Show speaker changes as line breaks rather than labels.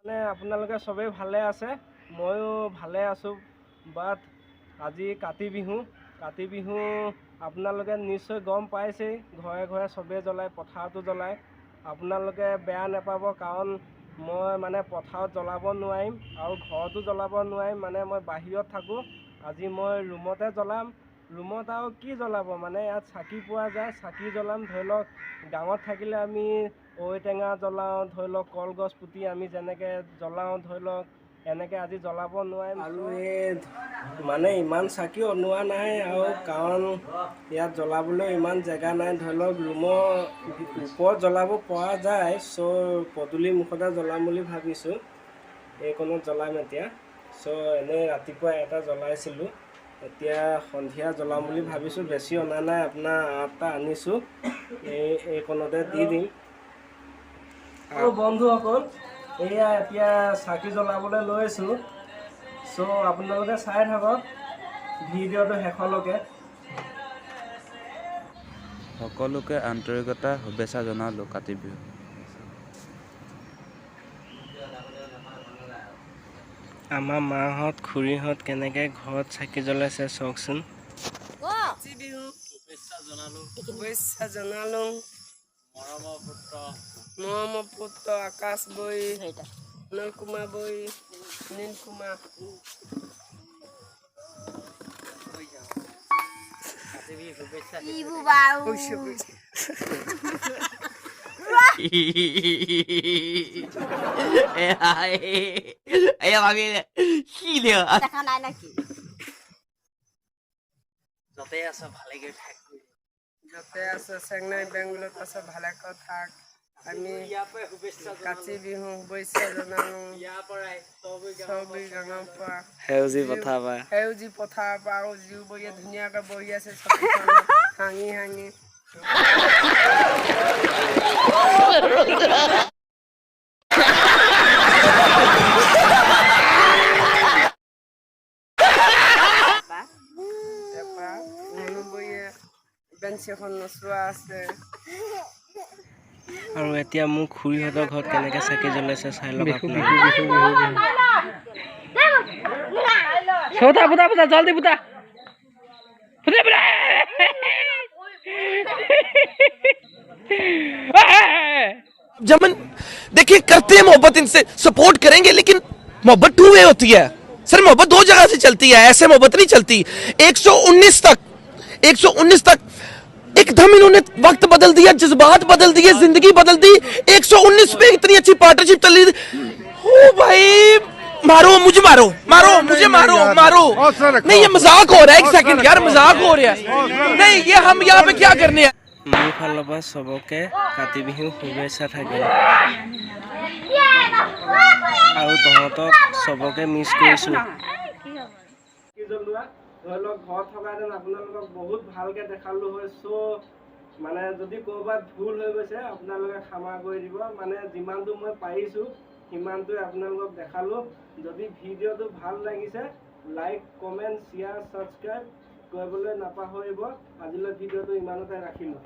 মানে আপোনালোকে সবেই ভালে আছে, ময়ো ভালে আছোঁ। বাট আজি কাতি বিহু আপোনালোকে নিশ্চয় গম পাইছেই, ঘৰে ঘৰে সবেই জ্বলায়, পথাৰতো জ্বলায়। আপোনালোকে বেয়া নাপাব, কাৰণ মই মানে পথাৰত জ্বলাব নোৱাৰিম আৰু ঘৰতো জ্বলাব নোৱাৰিম, মানে মই বাহিৰত থাকোঁ। আজি মই ৰুমতে জ্বলাম। ৰুমত আৰু কি জ্বলাব, মানে ইয়াত চাকি পোৱা যায়, চাকি জ্বলাম। ধৰি লওক গাঁৱত থাকিলে আমি ঔটেঙা জ্বলাওঁ, ধৰি লওক কলগছ পুতি আমি যেনেকৈ জ্বলাওঁ, ধৰি লওক এনেকৈ আজি জ্বলাব নোৱাৰিম। আৰু এই মানে ইমান চাকি অনোৱা নাই, আৰু কাৰণ ইয়াত জ্বলাবলৈ ইমান জেগা নাই। ধৰি লওক ৰুমৰ ওপৰত জ্বলাব পৰা যায়, পদূলি মুখতে জ্বলাম বুলি ভাবিছোঁ। এইকণত জ্বলাম এতিয়া। এনেই ৰাতিপুৱা এটা জ্বলাইছিলোঁ, এতিয়া সন্ধিয়া জ্বলাম বুলি ভাবিছোঁ। বেছি অনা নাই, আপোনাৰ 8টা আনিছোঁ। এইকণতে দি দিম। আৰু বন্ধুসকল, এয়া এতিয়া চাকি জ্বলাবলৈ লৈছোঁ। আপোনালোকে চাই থাকক ভিডিঅ'টো শেষলৈকে।
সকলোকে আন্তৰিকতা শুভেচ্ছা জনালোঁ কাতি বিহু।
আমাৰ মাহঁত খুৰীহঁত কেনেকৈ ঘৰত চাকি জ্বলাইছে চাওকচোন। কাতি বিহু শুভেচ্ছা জনালোঁ। মৰমৰ পুত্ৰ আকাশ বৈ, নীলকুমাৰ বৈ, নীলকুমাৰ যতে আছো ভালেকে থাক, যতে আছো চেন্নাই বেংগলত আছো ভালেকৈ থাক। আমি কাতি বিহু শুভেচ্ছা জনালোঁ। সেউজী পথাৰৰ পৰা আৰু জীউবৰীয়ে ধুনীয়াকৈ বহি আছে হাঁহি হাঁহি। বেঞ্চ এখন নচোৱা আছে। আৰু এতিয়া মোৰ খুৰীহঁতৰ ঘৰত কেনেকৈ চাকি জ্বলাইছে চাই লওক আপোনালোকে। জলদি বুতা
जमन देखिए करते हैं मोहब्बत, इनसे सपोर्ट करेंगे, लेकिन मोहब्बत टू वे होती है सर। मोहब्बत दो जगह से चलती है, ऐसे मोहब्बत नहीं चलती। 119 तक एकदम इन्होंने वक्त बदल दिया, जज्बात बदल दिए, जिंदगी बदल दी। 119 पे इतनी अच्छी पार्टनरशिप चल रही। ओ भाई मारो मुझे, मारो मुझे, मारो नहीं, ये मजाक हो रहा है। एक सेकंड यार, मजाक हो रहा है। नहीं, ये हम यहाँ पे क्या करने हैं।
মোৰ ফালৰ পৰা চবকে কাতি বিহু শুভেচ্ছা থাকিল, আৰু তহঁতক চবকে মিছ কৰিছোঁ। ধৰি লওক ঘৰত থকাহেঁতেন আপোনালোকক বহুত ভালকৈ দেখালোঁ হয়। মানে যদি ক'ৰবাত ভুল হৈ গৈছে আপোনালোকে ক্ষমা কৰি দিব। মানে যিমানটো মই পাৰিছোঁ সিমানটোৱে আপোনালোকক দেখালোঁ। যদি ভিডিঅ'টো ভাল লাগিছে লাইক, কমেণ্ট, শ্বেয়াৰ, ছাবস্ক্ৰাইব কৰিবলৈ নাপাহৰিব। আজিলৈ ভিডিঅ'টো ইমানতে ৰাখিলোঁ।